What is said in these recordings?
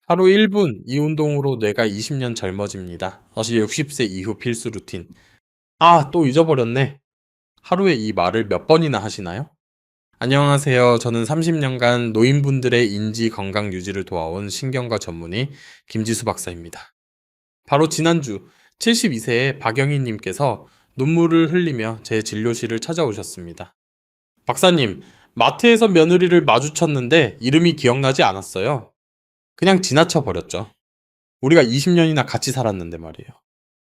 하루 1분 이 운동으로 뇌가 20년 젊어집니다. 사실 60세 이후 필수 루틴. 아, 또 잊어버렸네. 하루에 이 말을 몇 번이나 하시나요? 안녕하세요. 저는 30년간 노인분들의 인지 건강 유지를 도와온 신경과 전문의 김지수 박사입니다. 바로 지난주 72세의 박영희님께서 눈물을 흘리며 제 진료실을 찾아오셨습니다. 박사님, 마트에서 며느리를 마주쳤는데 이름이 기억나지 않았어요. 그냥 지나쳐 버렸죠. 우리가 20년이나 같이 살았는데 말이에요.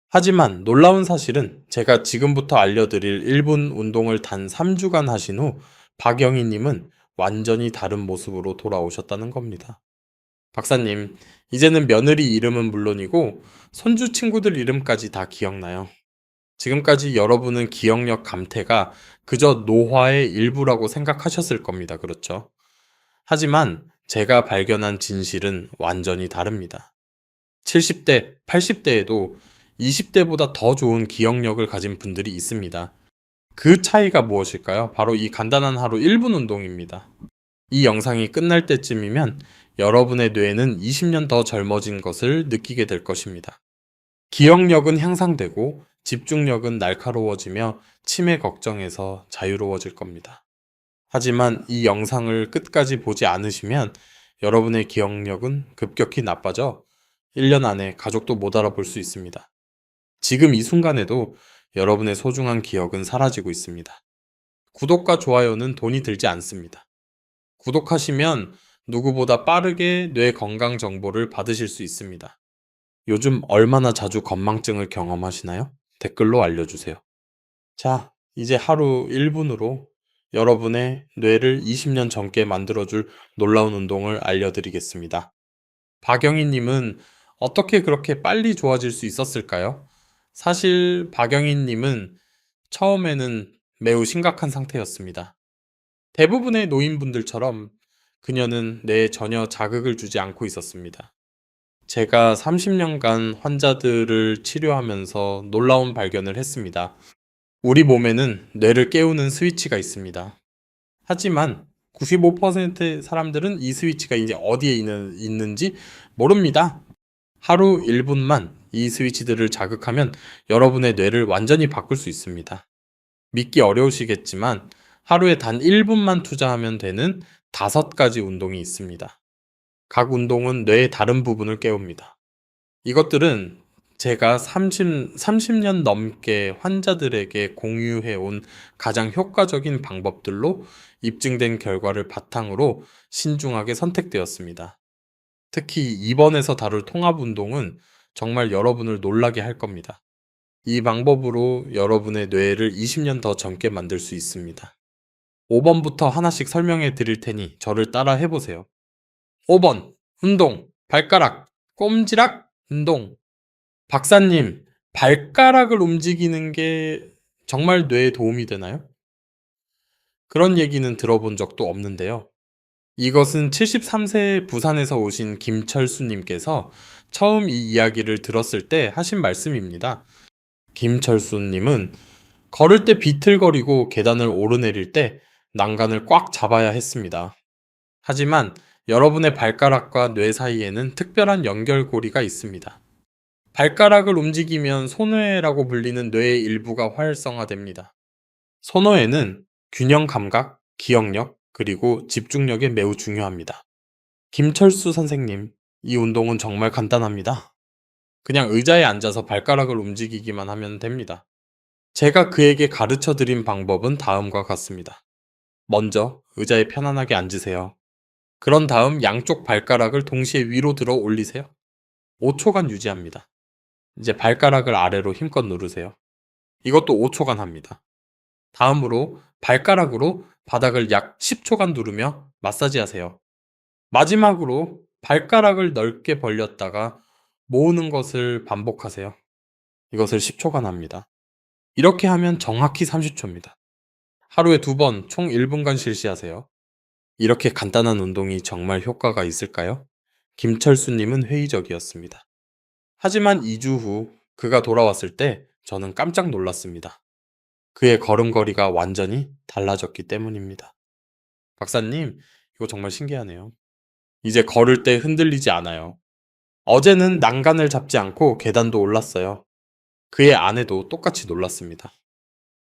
하지만 놀라운 사실은 제가 지금부터 알려드릴 1분 운동을 단 3주간 하신 후 박영희님은 완전히 다른 모습으로 돌아오셨다는 겁니다. 박사님, 이제는 며느리 이름은 물론이고 손주 친구들 이름까지 다 기억나요. 지금까지 여러분은 기억력 감퇴가 그저 노화의 일부라고 생각하셨을 겁니다. 그렇죠? 하지만 제가 발견한 진실은 완전히 다릅니다. 70대, 80대에도 20대보다 더 좋은 기억력을 가진 분들이 있습니다. 그 차이가 무엇일까요? 바로 이 간단한 하루 1분 운동입니다. 이 영상이 끝날 때쯤이면 여러분의 뇌는 20년 더 젊어진 것을 느끼게 될 것입니다. 기억력은 향상되고 집중력은 날카로워지며 치매 걱정에서 자유로워질 겁니다. 하지만 이 영상을 끝까지 보지 않으시면 여러분의 기억력은 급격히 나빠져 1년 안에 가족도 못 알아볼 수 있습니다. 지금 이 순간에도 여러분의 소중한 기억은 사라지고 있습니다. 구독과 좋아요는 돈이 들지 않습니다. 구독하시면 누구보다 빠르게 뇌 건강 정보를 받으실 수 있습니다. 요즘 얼마나 자주 건망증을 경험하시나요? 댓글로 알려주세요. 자, 이제 하루 1분으로 여러분의 뇌를 20년 젊게 만들어줄 놀라운 운동을 알려드리겠습니다. 박영희님은 어떻게 그렇게 빨리 좋아질 수 있었을까요? 사실 박영희님은 처음에는 매우 심각한 상태였습니다. 대부분의 노인분들처럼 그녀는 뇌에 전혀 자극을 주지 않고 있었습니다. 제가 30년간 환자들을 치료하면서 놀라운 발견을 했습니다. 우리 몸에는 뇌를 깨우는 스위치가 있습니다. 하지만 95%의 사람들은 이 스위치가 이제 어디에 있는지 모릅니다. 하루 1분만 이 스위치들을 자극하면 여러분의 뇌를 완전히 바꿀 수 있습니다. 믿기 어려우시겠지만 하루에 단 1분만 투자하면 되는 5가지 운동이 있습니다. 각 운동은 뇌의 다른 부분을 깨웁니다. 이것들은 제가 30년 넘게 환자들에게 공유해온 가장 효과적인 방법들로 입증된 결과를 바탕으로 신중하게 선택되었습니다. 특히 이번에서 다룰 통합 운동은 정말 여러분을 놀라게 할 겁니다. 이 방법으로 여러분의 뇌를 20년 더 젊게 만들 수 있습니다. 5번부터 하나씩 설명해 드릴 테니 저를 따라 해보세요. 5번, 운동, 발가락, 꼼지락, 운동. 박사님, 발가락을 움직이는 게 정말 뇌에 도움이 되나요? 그런 얘기는 들어본 적도 없는데요. 이것은 73세 부산에서 오신 김철수님께서 처음 이 이야기를 들었을 때 하신 말씀입니다. 김철수님은 걸을 때 비틀거리고 계단을 오르내릴 때 난간을 꽉 잡아야 했습니다. 하지만 여러분의 발가락과 뇌 사이에는 특별한 연결고리가 있습니다. 발가락을 움직이면 손뇌라고 불리는 뇌의 일부가 활성화됩니다. 손뇌는 균형 감각, 기억력, 그리고 집중력에 매우 중요합니다. 김철수 선생님, 이 운동은 정말 간단합니다. 그냥 의자에 앉아서 발가락을 움직이기만 하면 됩니다. 제가 그에게 가르쳐 드린 방법은 다음과 같습니다. 먼저 의자에 편안하게 앉으세요. 그런 다음 양쪽 발가락을 동시에 위로 들어 올리세요. 5초간 유지합니다. 이제 발가락을 아래로 힘껏 누르세요. 이것도 5초간 합니다. 다음으로 발가락으로 바닥을 약 10초간 누르며 마사지 하세요. 마지막으로 발가락을 넓게 벌렸다가 모으는 것을 반복하세요. 이것을 10초간 합니다. 이렇게 하면 정확히 30초입니다. 하루에 2번 총 1분간 실시하세요. 이렇게 간단한 운동이 정말 효과가 있을까요? 김철수님은 회의적이었습니다. 하지만 2주 후 그가 돌아왔을 때 저는 깜짝 놀랐습니다. 그의 걸음걸이가 완전히 달라졌기 때문입니다. 박사님, 이거 정말 신기하네요. 이제 걸을 때 흔들리지 않아요. 어제는 난간을 잡지 않고 계단도 올랐어요. 그의 아내도 똑같이 놀랐습니다.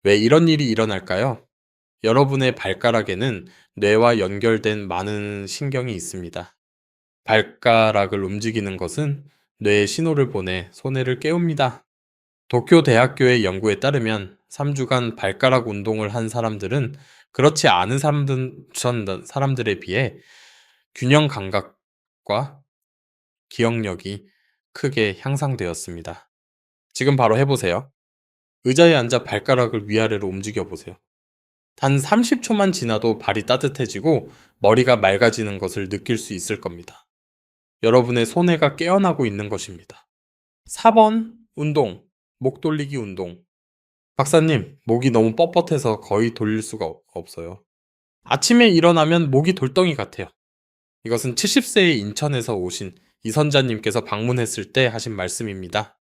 왜 이런 일이 일어날까요? 여러분의 발가락에는 뇌와 연결된 많은 신경이 있습니다. 발가락을 움직이는 것은 뇌에 신호를 보내 손해를 깨웁니다. 도쿄 대학교의 연구에 따르면 3주간 발가락 운동을 한 사람들은 그렇지 않은 사람들에 비해 균형 감각과 기억력이 크게 향상되었습니다. 지금 바로 해보세요. 의자에 앉아 발가락을 위아래로 움직여 보세요. 단 30초만 지나도 발이 따뜻해지고 머리가 맑아지는 것을 느낄 수 있을 겁니다. 여러분의 손해가 깨어나고 있는 것입니다. 4번 운동, 목 돌리기 운동. 박사님, 목이 너무 뻣뻣해서 거의 돌릴 수가 없어요. 아침에 일어나면 목이 돌덩이 같아요. 이것은 70세의 인천에서 오신 이선자님께서 방문했을 때 하신 말씀입니다.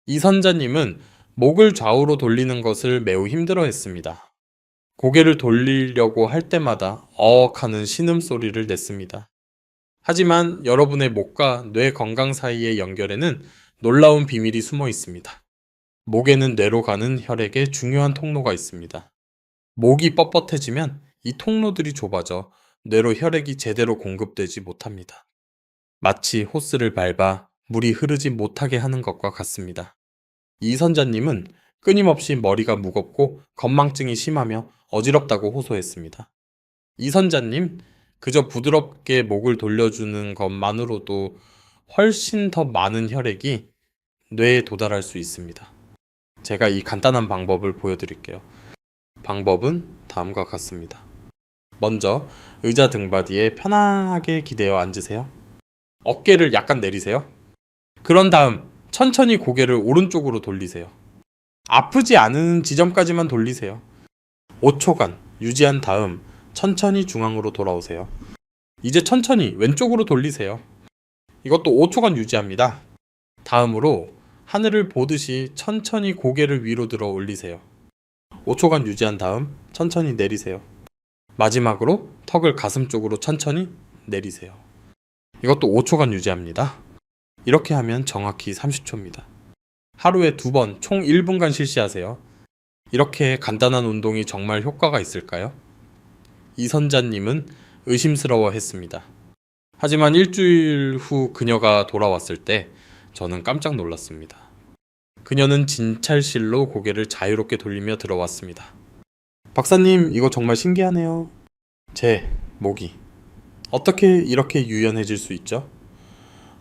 이선자님은 목을 좌우로 돌리는 것을 매우 힘들어 했습니다. 고개를 돌리려고 할 때마다 어억 하는 신음소리를 냈습니다. 하지만 여러분의 목과 뇌 건강 사이의 연결에는 놀라운 비밀이 숨어 있습니다. 목에는 뇌로 가는 혈액의 중요한 통로가 있습니다. 목이 뻣뻣해지면 이 통로들이 좁아져 뇌로 혈액이 제대로 공급되지 못합니다. 마치 호스를 밟아 물이 흐르지 못하게 하는 것과 같습니다. 이 선자님은 끊임없이 머리가 무겁고 건망증이 심하며 어지럽다고 호소했습니다. 이 선자님, 그저 부드럽게 목을 돌려주는 것만으로도 훨씬 더 많은 혈액이 뇌에 도달할 수 있습니다. 제가 이 간단한 방법을 보여드릴게요. 방법은 다음과 같습니다. 먼저 의자 등받이에 편안하게 기대어 앉으세요. 어깨를 약간 내리세요. 그런 다음 천천히 고개를 오른쪽으로 돌리세요. 아프지 않은 지점까지만 돌리세요. 5초간 유지한 다음 천천히 중앙으로 돌아오세요. 이제 천천히 왼쪽으로 돌리세요. 이것도 5초간 유지합니다. 다음으로 하늘을 보듯이 천천히 고개를 위로 들어 올리세요. 5초간 유지한 다음 천천히 내리세요. 마지막으로 턱을 가슴 쪽으로 천천히 내리세요. 이것도 5초간 유지합니다. 이렇게 하면 정확히 30초입니다. 하루에 2번 총 1분간 실시하세요. 이렇게 간단한 운동이 정말 효과가 있을까요? 이 선자님은 의심스러워 했습니다. 하지만 일주일 후 그녀가 돌아왔을 때 저는 깜짝 놀랐습니다. 그녀는 진찰실로 고개를 자유롭게 돌리며 들어왔습니다. 박사님, 이거 정말 신기하네요. 제 목이 어떻게 이렇게 유연해질 수 있죠?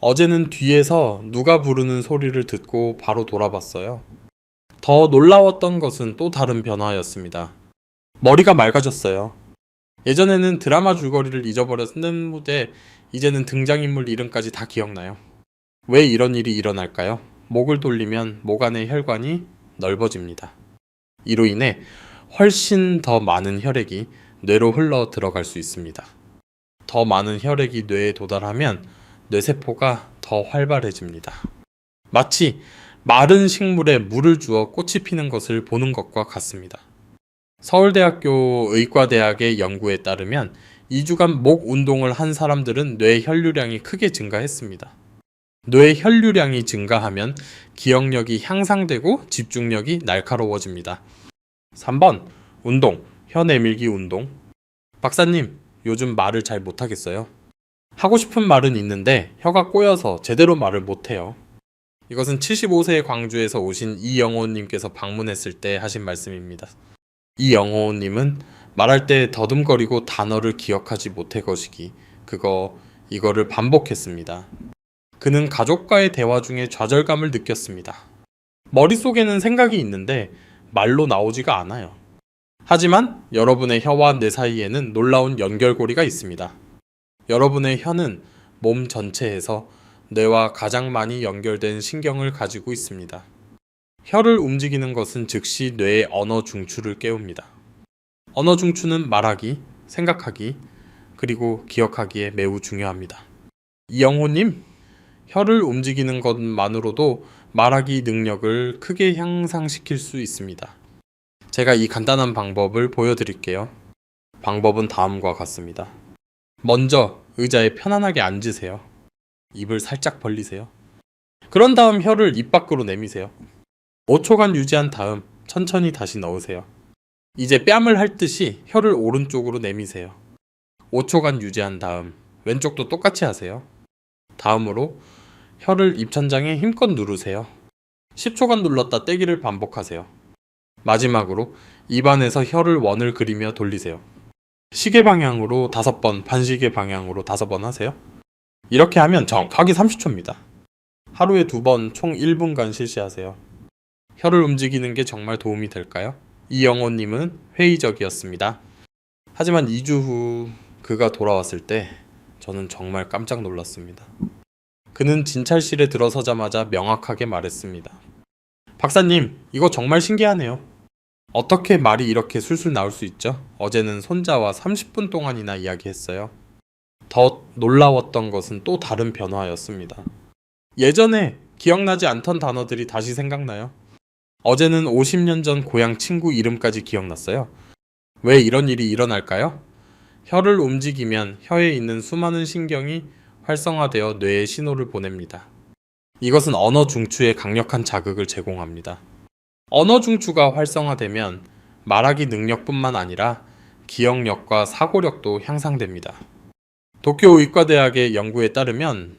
어제는 뒤에서 누가 부르는 소리를 듣고 바로 돌아봤어요. 더 놀라웠던 것은 또 다른 변화였습니다. 머리가 맑아졌어요. 예전에는 드라마 줄거리를 잊어버렸는데 이제는 등장인물 이름까지 다 기억나요. 왜 이런 일이 일어날까요? 목을 돌리면 목 안의 혈관이 넓어집니다. 이로 인해 훨씬 더 많은 혈액이 뇌로 흘러 들어갈 수 있습니다. 더 많은 혈액이 뇌에 도달하면 뇌세포가 더 활발해집니다. 마치 마른 식물에 물을 주어 꽃이 피는 것을 보는 것과 같습니다. 서울대학교 의과대학의 연구에 따르면 2주간 목 운동을 한 사람들은 뇌 혈류량이 크게 증가했습니다. 뇌 혈류량이 증가하면 기억력이 향상되고 집중력이 날카로워집니다. 3번 운동, 혀 내밀기 운동. 박사님, 요즘 말을 잘 못하겠어요. 하고 싶은 말은 있는데 혀가 꼬여서 제대로 말을 못해요. 이것은 75세의 광주에서 오신 이영호님께서 방문했을 때 하신 말씀입니다. 이영호님은 말할 때 더듬거리고 단어를 기억하지 못해 것이기 이거를 반복했습니다. 그는 가족과의 대화 중에 좌절감을 느꼈습니다. 머릿속에는 생각이 있는데 말로 나오지가 않아요. 하지만 여러분의 혀와 뇌 사이에는 놀라운 연결고리가 있습니다. 여러분의 혀는 몸 전체에서 뇌와 가장 많이 연결된 신경을 가지고 있습니다. 혀를 움직이는 것은 즉시 뇌의 언어 중추를 깨웁니다. 언어 중추는 말하기, 생각하기, 그리고 기억하기에 매우 중요합니다. 이영호님, 혀를 움직이는 것만으로도 말하기 능력을 크게 향상시킬 수 있습니다. 제가 이 간단한 방법을 보여드릴게요. 방법은 다음과 같습니다. 먼저 의자에 편안하게 앉으세요. 입을 살짝 벌리세요. 그런 다음 혀를 입 밖으로 내미세요. 5초간 유지한 다음 천천히 다시 넣으세요. 이제 뺨을 핥듯이 혀를 오른쪽으로 내미세요. 5초간 유지한 다음 왼쪽도 똑같이 하세요. 다음으로 혀를 입천장에 힘껏 누르세요. 10초간 눌렀다 떼기를 반복하세요. 마지막으로 입안에서 혀를 원을 그리며 돌리세요. 시계 방향으로 5번, 반시계 방향으로 5번 하세요. 이렇게 하면 정확하게 30초입니다. 하루에 2번 총 1분간 실시하세요. 혀를 움직이는 게 정말 도움이 될까요? 이영호님은 회의적이었습니다. 하지만 2주 후 그가 돌아왔을 때 저는 정말 깜짝 놀랐습니다. 그는 진찰실에 들어서자마자 명확하게 말했습니다. 박사님, 이거 정말 신기하네요. 어떻게 말이 이렇게 술술 나올 수 있죠? 어제는 손자와 30분 동안이나 이야기했어요. 더 놀라웠던 것은 또 다른 변화였습니다. 예전에 기억나지 않던 단어들이 다시 생각나요. 어제는 50년 전 고향 친구 이름까지 기억났어요. 왜 이런 일이 일어날까요? 혀를 움직이면 혀에 있는 수많은 신경이 활성화되어 뇌에 신호를 보냅니다. 이것은 언어 중추에 강력한 자극을 제공합니다. 언어 중추가 활성화되면 말하기 능력뿐만 아니라 기억력과 사고력도 향상됩니다. 도쿄 의과대학의 연구에 따르면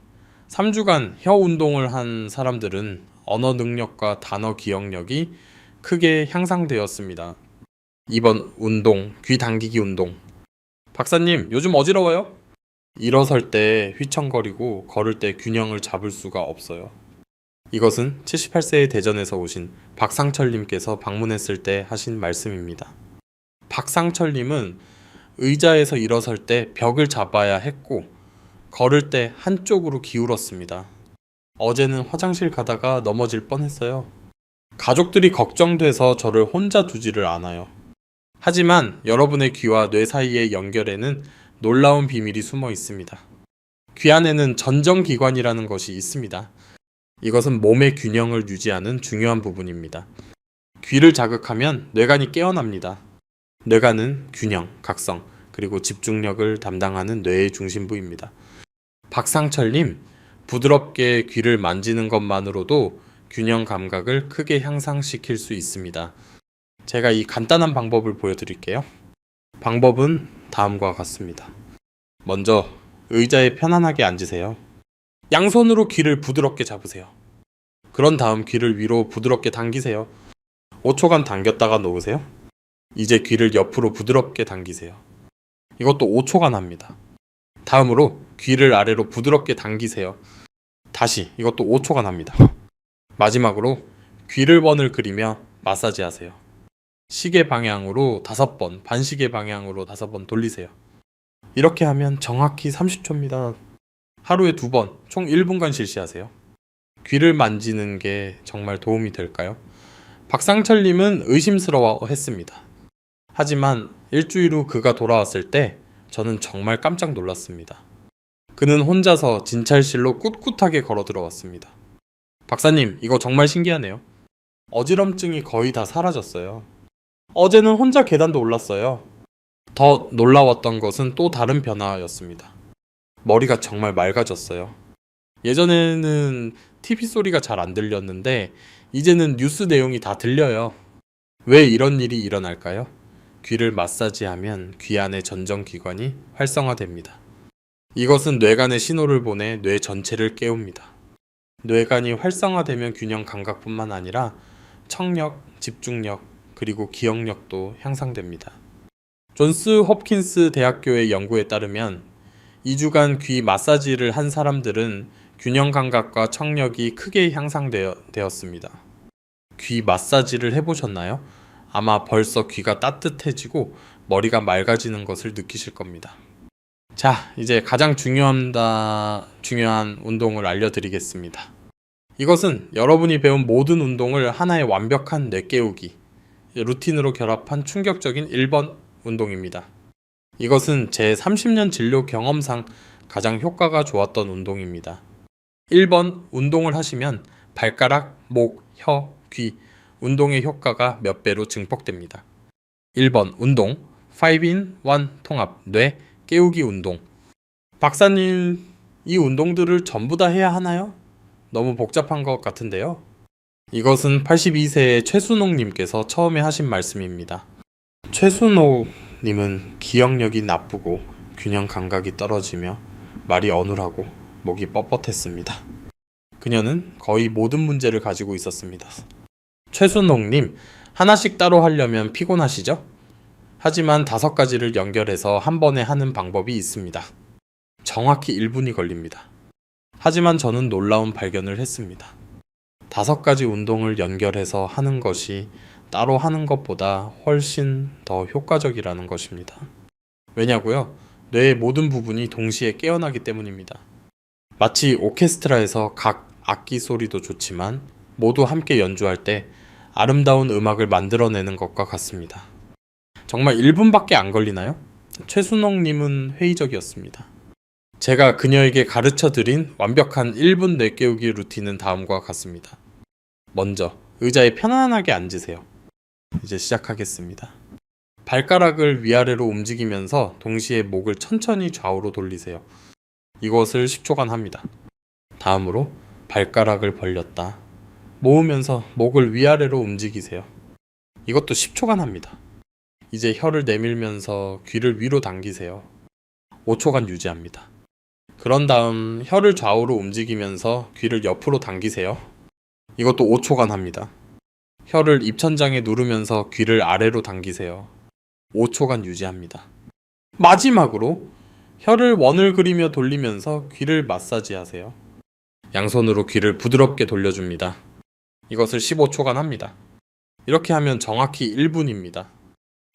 3주간 혀 운동을 한 사람들은 언어 능력과 단어 기억력이 크게 향상되었습니다. 2번 운동, 귀 당기기 운동. 박사님, 요즘 어지러워요? 일어설 때 휘청거리고 걸을 때 균형을 잡을 수가 없어요. 이것은 78세의 대전에서 오신 박상철님께서 방문했을 때 하신 말씀입니다. 박상철님은 의자에서 일어설 때 벽을 잡아야 했고 걸을 때 한쪽으로 기울었습니다. 어제는 화장실 가다가 넘어질 뻔했어요. 가족들이 걱정돼서 저를 혼자 두지를 않아요. 하지만 여러분의 귀와 뇌 사이의 연결에는 놀라운 비밀이 숨어 있습니다. 귀 안에는 전정기관이라는 것이 있습니다. 이것은 몸의 균형을 유지하는 중요한 부분입니다. 귀를 자극하면 뇌관이 깨어납니다. 뇌관은 균형, 각성, 그리고 집중력을 담당하는 뇌의 중심부입니다. 박상철님, 부드럽게 귀를 만지는 것만으로도 균형 감각을 크게 향상시킬 수 있습니다. 제가 이 간단한 방법을 보여드릴게요. 방법은 다음과 같습니다. 먼저 의자에 편안하게 앉으세요. 양손으로 귀를 부드럽게 잡으세요. 그런 다음 귀를 위로 부드럽게 당기세요. 5초간 당겼다가 놓으세요. 이제 귀를 옆으로 부드럽게 당기세요. 이것도 5초간 합니다. 다음으로 귀를 아래로 부드럽게 당기세요. 다시 이것도 5초간 합니다. 마지막으로 귀를 원을 그리며 마사지 하세요. 시계 방향으로 5번, 반시계 방향으로 5번 돌리세요. 이렇게 하면 정확히 30초입니다. 하루에 2번, 총 1분간 실시하세요. 귀를 만지는 게 정말 도움이 될까요? 박상철님은 의심스러워 했습니다. 하지만 일주일 후 그가 돌아왔을 때 저는 정말 깜짝 놀랐습니다. 그는 혼자서 진찰실로 꿋꿋하게 걸어 들어왔습니다. 박사님, 이거 정말 신기하네요. 어지럼증이 거의 다 사라졌어요. 어제는 혼자 계단도 올랐어요. 더 놀라웠던 것은 또 다른 변화였습니다. 머리가 정말 맑아졌어요. 예전에는 TV 소리가 잘 안 들렸는데 이제는 뉴스 내용이 다 들려요. 왜 이런 일이 일어날까요? 귀를 마사지하면 귀 안의 전정기관이 활성화됩니다. 이것은 뇌관에 신호를 보내 뇌 전체를 깨웁니다. 뇌관이 활성화되면 균형 감각뿐만 아니라 청력, 집중력, 그리고 기억력도 향상됩니다. 존스 홉킨스 대학교의 연구에 따르면 2주간 귀 마사지를 한 사람들은 균형 감각과 청력이 크게 향상되었습니다. 귀 마사지를 해보셨나요? 아마 벌써 귀가 따뜻해지고 머리가 맑아지는 것을 느끼실 겁니다. 자, 이제 가장 중요한 운동을 알려드리겠습니다. 이것은 여러분이 배운 모든 운동을 하나의 완벽한 뇌깨우기, 루틴으로 결합한 충격적인 1번 운동입니다. 이것은 제 30년 진료 경험상 가장 효과가 좋았던 운동입니다. 1번 운동을 하시면 발가락, 목, 혀, 귀 운동의 효과가 몇 배로 증폭됩니다. 1번 운동 5in1 통합 뇌 깨우기 운동. 박사님, 이 운동들을 전부 다 해야 하나요? 너무 복잡한 것 같은데요. 이것은 82세의 최순옥님께서 처음에 하신 말씀입니다. 최순옥님은 기억력이 나쁘고 균형 감각이 떨어지며 말이 어눌하고 목이 뻣뻣했습니다. 그녀는 거의 모든 문제를 가지고 있었습니다. 최순옥님, 하나씩 따로 하려면 피곤하시죠? 하지만 5가지를 연결해서 한 번에 하는 방법이 있습니다. 정확히 1분이 걸립니다. 하지만 저는 놀라운 발견을 했습니다. 5가지 운동을 연결해서 하는 것이 따로 하는 것보다 훨씬 더 효과적이라는 것입니다. 왜냐고요? 뇌의 모든 부분이 동시에 깨어나기 때문입니다. 마치 오케스트라에서 각 악기 소리도 좋지만 모두 함께 연주할 때 아름다운 음악을 만들어내는 것과 같습니다. 정말 1분밖에 안 걸리나요? 최순옥님은 회의적이었습니다. 제가 그녀에게 가르쳐 드린 완벽한 1분 뇌깨우기 루틴은 다음과 같습니다. 먼저 의자에 편안하게 앉으세요. 이제 시작하겠습니다. 발가락을 위아래로 움직이면서 동시에 목을 천천히 좌우로 돌리세요. 이것을 10초간 합니다. 다음으로 발가락을 벌렸다 모으면서 목을 위아래로 움직이세요. 이것도 10초간 합니다. 이제 혀를 내밀면서 귀를 위로 당기세요. 5초간 유지합니다. 그런 다음 혀를 좌우로 움직이면서 귀를 옆으로 당기세요. 이것도 5초간 합니다. 혀를 입천장에 누르면서 귀를 아래로 당기세요. 5초간 유지합니다. 마지막으로 혀를 원을 그리며 돌리면서 귀를 마사지하세요. 양손으로 귀를 부드럽게 돌려줍니다. 이것을 15초간 합니다. 이렇게 하면 정확히 1분입니다.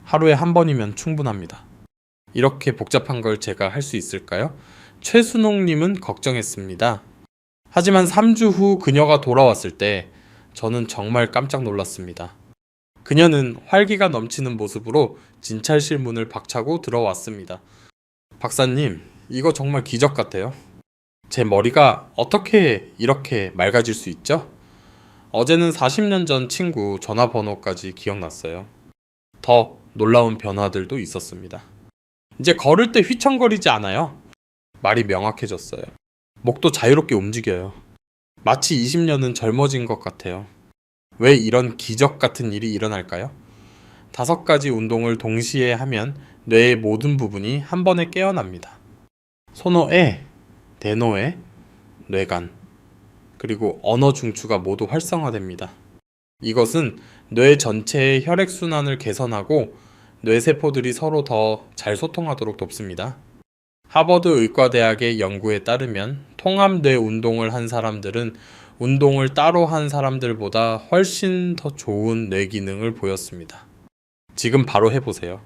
하루에 한 번이면 충분합니다. 이렇게 복잡한 걸 제가 할 수 있을까요? 최순옥님은 걱정했습니다. 하지만 3주 후 그녀가 돌아왔을 때 저는 정말 깜짝 놀랐습니다. 그녀는 활기가 넘치는 모습으로 진찰실 문을 박차고 들어왔습니다. 박사님, 이거 정말 기적 같아요. 제 머리가 어떻게 이렇게 맑아질 수 있죠? 어제는 40년 전 친구 전화번호까지 기억났어요. 더 놀라운 변화들도 있었습니다. 이제 걸을 때 휘청거리지 않아요. 말이 명확해졌어요. 목도 자유롭게 움직여요. 마치 20년은 젊어진 것 같아요. 왜 이런 기적 같은 일이 일어날까요? 5가지 운동을 동시에 하면 뇌의 모든 부분이 한 번에 깨어납니다. 소노에, 대노에, 뇌간, 그리고 언어 중추가 모두 활성화됩니다. 이것은 뇌 전체의 혈액순환을 개선하고 뇌세포들이 서로 더 잘 소통하도록 돕습니다. 하버드 의과대학의 연구에 따르면 통합뇌 운동을 한 사람들은 운동을 따로 한 사람들보다 훨씬 더 좋은 뇌 기능을 보였습니다. 지금 바로 해보세요.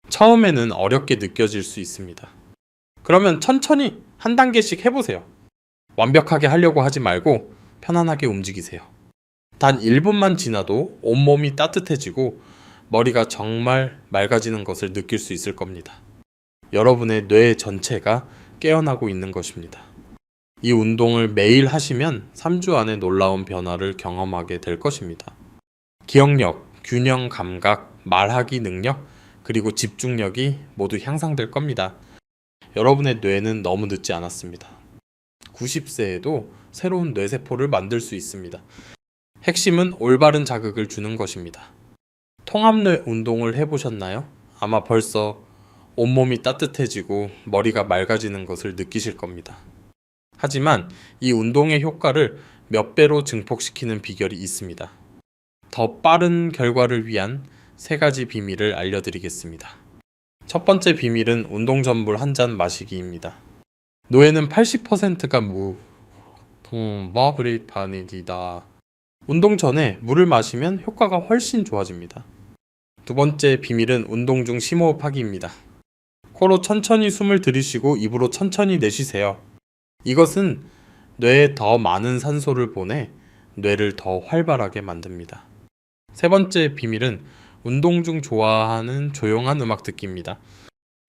처음에는 어렵게 느껴질 수 있습니다. 그러면 천천히 한 단계씩 해보세요. 완벽하게 하려고 하지 말고 편안하게 움직이세요. 단 1분만 지나도 온몸이 따뜻해지고 머리가 정말 맑아지는 것을 느낄 수 있을 겁니다. 여러분의 뇌 전체가 깨어나고 있는 것입니다. 이 운동을 매일 하시면 3주 안에 놀라운 변화를 경험하게 될 것입니다. 기억력, 균형 감각, 말하기 능력, 그리고 집중력이 모두 향상될 겁니다. 여러분의 뇌는 너무 늦지 않았습니다. 90세에도 새로운 뇌세포를 만들 수 있습니다. 핵심은 올바른 자극을 주는 것입니다. 통합뇌 운동을 해보셨나요? 아마 벌써 온몸이 따뜻해지고 머리가 맑아지는 것을 느끼실 겁니다. 하지만 이 운동의 효과를 몇 배로 증폭시키는 비결이 있습니다. 더 빠른 결과를 위한 3가지 비밀을 알려드리겠습니다. 첫 번째 비밀은 운동 전물 한 잔 마시기입니다. 노예는 80%가 무버브리판이다. 운동 전에 물을 마시면 효과가 훨씬 좋아집니다. 두 번째 비밀은 운동 중 심호흡하기입니다. 코로 천천히 숨을 들이쉬고 입으로 천천히 내쉬세요. 이것은 뇌에 더 많은 산소를 보내 뇌를 더 활발하게 만듭니다. 세 번째 비밀은 운동 중 좋아하는 조용한 음악 듣기입니다.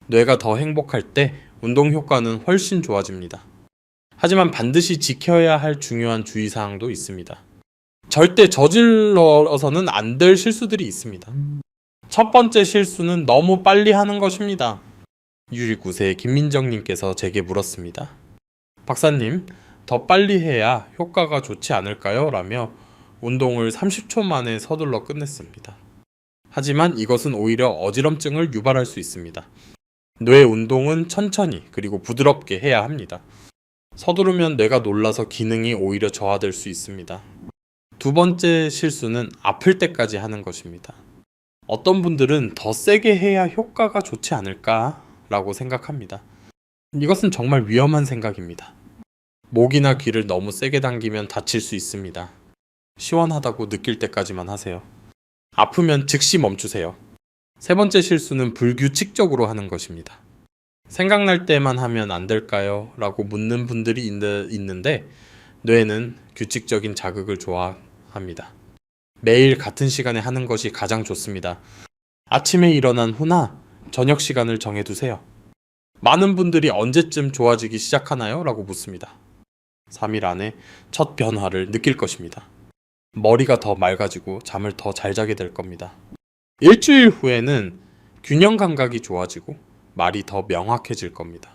뇌가 더 행복할 때 운동 효과는 훨씬 좋아집니다. 하지만 반드시 지켜야 할 중요한 주의사항도 있습니다. 절대 저질러서는 안 될 실수들이 있습니다. 첫 번째 실수는 너무 빨리 하는 것입니다. 69세 김민정님께서 제게 물었습니다. 박사님, 더 빨리 해야 효과가 좋지 않을까요? 라며 운동을 30초 만에 서둘러 끝냈습니다. 하지만 이것은 오히려 어지럼증을 유발할 수 있습니다. 뇌 운동은 천천히 그리고 부드럽게 해야 합니다. 서두르면 뇌가 놀라서 기능이 오히려 저하될 수 있습니다. 두 번째 실수는 아플 때까지 하는 것입니다. 어떤 분들은 더 세게 해야 효과가 좋지 않을까 라고 생각합니다. 이것은 정말 위험한 생각입니다. 목이나 귀를 너무 세게 당기면 다칠 수 있습니다. 시원하다고 느낄 때까지만 하세요. 아프면 즉시 멈추세요. 세 번째 실수는 불규칙적으로 하는 것입니다. 생각날 때만 하면 안 될까요? 라고 묻는 분들이 있는데 뇌는 규칙적인 자극을 좋아합니다. 매일 같은 시간에 하는 것이 가장 좋습니다. 아침에 일어난 후나 저녁 시간을 정해두세요. 많은 분들이 언제쯤 좋아지기 시작하나요? 라고 묻습니다. 3일 안에 첫 변화를 느낄 것입니다. 머리가 더 맑아지고 잠을 더 잘 자게 될 겁니다. 일주일 후에는 균형 감각이 좋아지고 말이 더 명확해질 겁니다.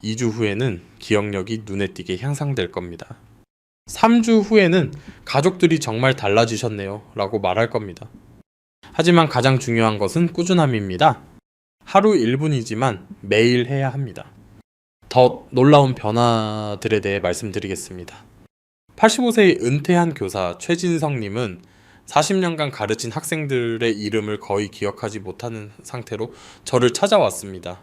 2주 후에는 기억력이 눈에 띄게 향상될 겁니다. 3주 후에는 가족들이 정말 달라지셨네요 라고 말할 겁니다. 하지만 가장 중요한 것은 꾸준함입니다. 하루 1분이지만 매일 해야 합니다. 더 놀라운 변화들에 대해 말씀드리겠습니다. 85세의 은퇴한 교사 최진성님은 40년간 가르친 학생들의 이름을 거의 기억하지 못하는 상태로 저를 찾아왔습니다.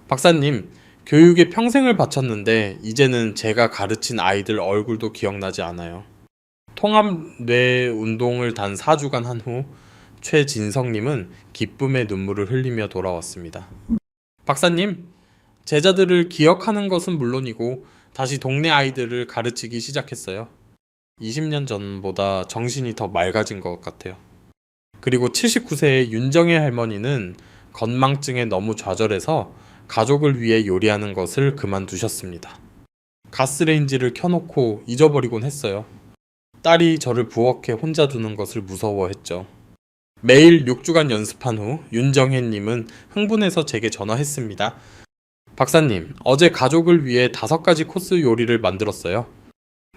박사님, 교육에 평생을 바쳤는데 이제는 제가 가르친 아이들 얼굴도 기억나지 않아요. 통합 뇌 운동을 단 4주간 한 후 최진성님은 기쁨의 눈물을 흘리며 돌아왔습니다. 박사님, 제자들을 기억하는 것은 물론이고 다시 동네 아이들을 가르치기 시작했어요. 20년 전보다 정신이 더 맑아진 것 같아요. 그리고 79세의 윤정혜 할머니는 건망증에 너무 좌절해서 가족을 위해 요리하는 것을 그만두셨습니다. 가스레인지를 켜놓고 잊어버리곤 했어요. 딸이 저를 부엌에 혼자 두는 것을 무서워했죠. 매일 6주간 연습한 후 윤정혜님은 흥분해서 제게 전화했습니다. 박사님, 어제 가족을 위해 5가지 코스 요리를 만들었어요.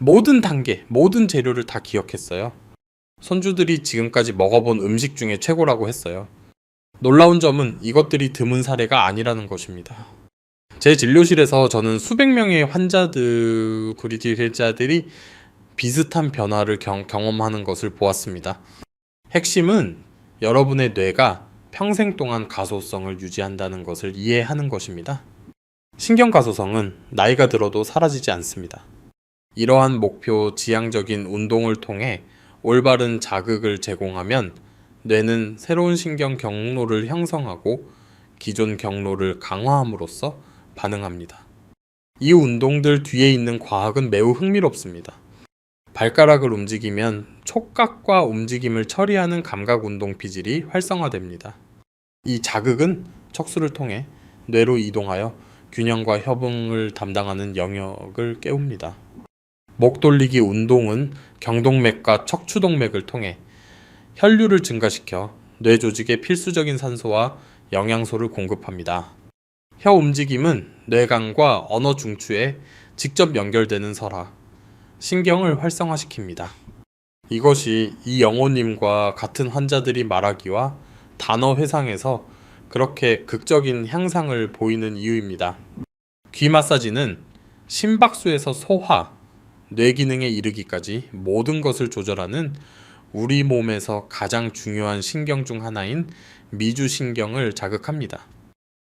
모든 단계, 모든 재료를 다 기억했어요. 손주들이 지금까지 먹어본 음식 중에 최고라고 했어요. 놀라운 점은 이것들이 드문 사례가 아니라는 것입니다. 제 진료실에서 저는 수백 명의 환자들이 비슷한 변화를 경험하는 것을 보았습니다. 핵심은 여러분의 뇌가 평생 동안 가소성을 유지한다는 것을 이해하는 것입니다. 신경가소성은 나이가 들어도 사라지지 않습니다. 이러한 목표 지향적인 운동을 통해 올바른 자극을 제공하면 뇌는 새로운 신경 경로를 형성하고 기존 경로를 강화함으로써 반응합니다. 이 운동들 뒤에 있는 과학은 매우 흥미롭습니다. 발가락을 움직이면 촉각과 움직임을 처리하는 감각운동 피질이 활성화됩니다. 이 자극은 척수를 통해 뇌로 이동하여 균형과 협응을 담당하는 영역을 깨웁니다. 목 돌리기 운동은 경동맥과 척추동맥을 통해 혈류를 증가시켜 뇌 조직에 필수적인 산소와 영양소를 공급합니다. 혀 움직임은 뇌강과 언어 중추에 직접 연결되는 설화, 신경을 활성화시킵니다. 이것이 이영호님과 같은 환자들이 말하기와 단어 회상에서 그렇게 극적인 향상을 보이는 이유입니다. 귀 마사지는 심박수에서 소화, 뇌 기능에 이르기까지 모든 것을 조절하는 우리 몸에서 가장 중요한 신경 중 하나인 미주신경을 자극합니다.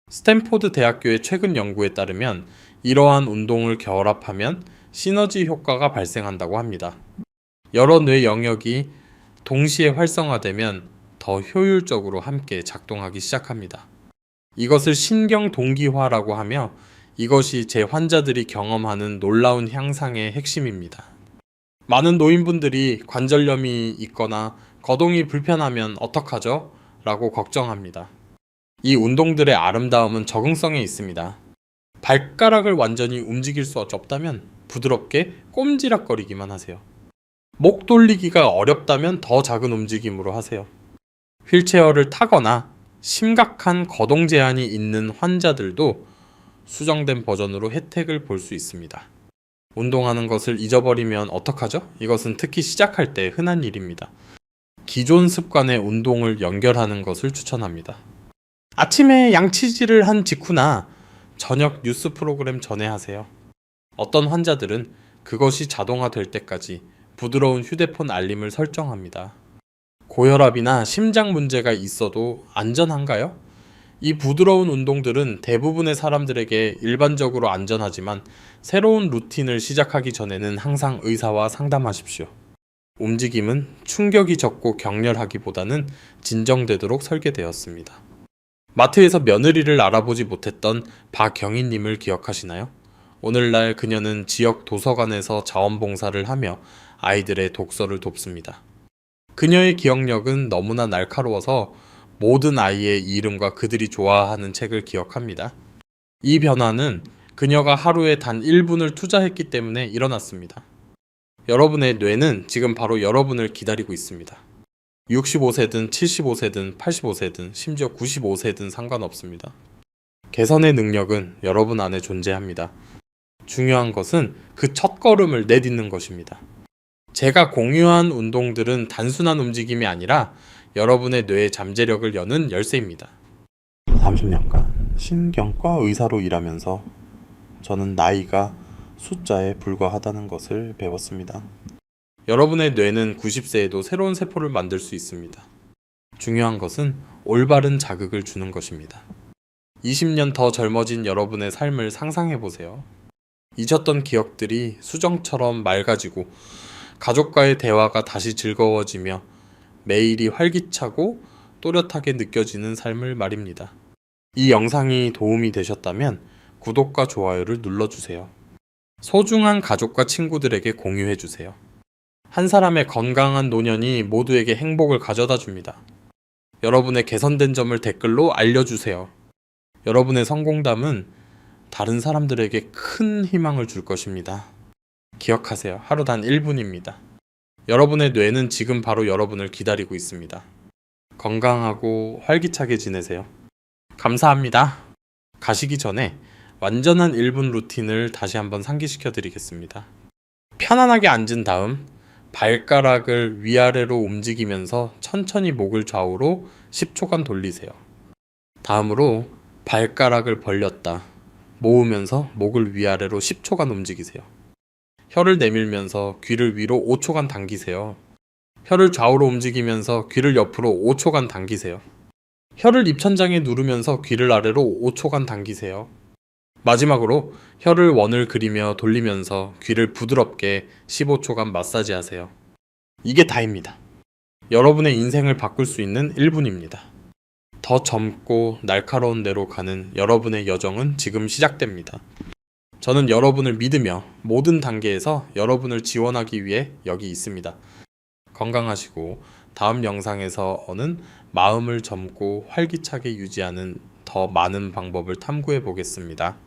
스탠포드 대학교의 최근 연구에 따르면 이러한 운동을 결합하면 시너지 효과가 발생한다고 합니다. 여러 뇌 영역이 동시에 활성화되면 더 효율적으로 함께 작동하기 시작합니다. 이것을 신경 동기화라고 하며 이것이 제 환자들이 경험하는 놀라운 향상의 핵심입니다. 많은 노인분들이 관절염이 있거나 거동이 불편하면 어떡하죠? 라고 걱정합니다. 이 운동들의 아름다움은 적응성에 있습니다. 발가락을 완전히 움직일 수 없다면 부드럽게 꼼지락거리기만 하세요. 목 돌리기가 어렵다면 더 작은 움직임으로 하세요. 휠체어를 타거나 심각한 거동 제한이 있는 환자들도 수정된 버전으로 혜택을 볼 수 있습니다. 운동하는 것을 잊어버리면 어떡하죠? 이것은 특히 시작할 때 흔한 일입니다. 기존 습관에 운동을 연결하는 것을 추천합니다. 아침에 양치질을 한 직후나 저녁 뉴스 프로그램 전에 하세요. 어떤 환자들은 그것이 자동화될 때까지 부드러운 휴대폰 알림을 설정합니다. 고혈압이나 심장 문제가 있어도 안전한가요? 이 부드러운 운동들은 대부분의 사람들에게 일반적으로 안전하지만 새로운 루틴을 시작하기 전에는 항상 의사와 상담하십시오. 움직임은 충격이 적고 격렬하기보다는 진정되도록 설계되었습니다. 마트에서 며느리를 알아보지 못했던 박경희님을 기억하시나요? 오늘날 그녀는 지역 도서관에서 자원봉사를 하며 아이들의 독서를 돕습니다. 그녀의 기억력은 너무나 날카로워서 모든 아이의 이름과 그들이 좋아하는 책을 기억합니다. 이 변화는 그녀가 하루에 단 1분을 투자했기 때문에 일어났습니다. 여러분의 뇌는 지금 바로 여러분을 기다리고 있습니다. 65세든 75세든 85세든 심지어 95세든 상관없습니다. 개선의 능력은 여러분 안에 존재합니다. 중요한 것은 그 첫걸음을 내딛는 것입니다. 제가 공유한 운동들은 단순한 움직임이 아니라 여러분의 뇌의 잠재력을 여는 열쇠입니다. 30년간 신경과 의사로 일하면서 저는 나이가 숫자에 불과하다는 것을 배웠습니다. 여러분의 뇌는 90세에도 새로운 세포를 만들 수 있습니다. 중요한 것은 올바른 자극을 주는 것입니다. 20년 더 젊어진 여러분의 삶을 상상해 보세요. 잊었던 기억들이 수정처럼 맑아지고 가족과의 대화가 다시 즐거워지며 매일이 활기차고 또렷하게 느껴지는 삶을 말입니다. 이 영상이 도움이 되셨다면 구독과 좋아요를 눌러주세요. 소중한 가족과 친구들에게 공유해주세요. 한 사람의 건강한 노년이 모두에게 행복을 가져다 줍니다. 여러분의 개선된 점을 댓글로 알려주세요. 여러분의 성공담은 다른 사람들에게 큰 희망을 줄 것입니다. 기억하세요. 하루 단 1분입니다. 여러분의 뇌는 지금 바로 여러분을 기다리고 있습니다. 건강하고 활기차게 지내세요. 감사합니다. 가시기 전에 완전한 1분 루틴을 다시 한번 상기시켜 드리겠습니다. 편안하게 앉은 다음 발가락을 위아래로 움직이면서 천천히 목을 좌우로 10초간 돌리세요. 다음으로 발가락을 벌렸다 모으면서 목을 위아래로 10초간 움직이세요. 혀를 내밀면서 귀를 위로 5초간 당기세요. 혀를 좌우로 움직이면서 귀를 옆으로 5초간 당기세요. 혀를 입천장에 누르면서 귀를 아래로 5초간 당기세요. 마지막으로 혀를 원을 그리며 돌리면서 귀를 부드럽게 15초간 마사지하세요. 이게 다입니다. 여러분의 인생을 바꿀 수 있는 1분입니다. 더 젊고 날카로운 데로 가는 여러분의 여정은 지금 시작됩니다. 저는 여러분을 믿으며 모든 단계에서 여러분을 지원하기 위해 여기 있습니다. 건강하시고 다음 영상에서는 마음을 젊고 활기차게 유지하는 더 많은 방법을 탐구해 보겠습니다.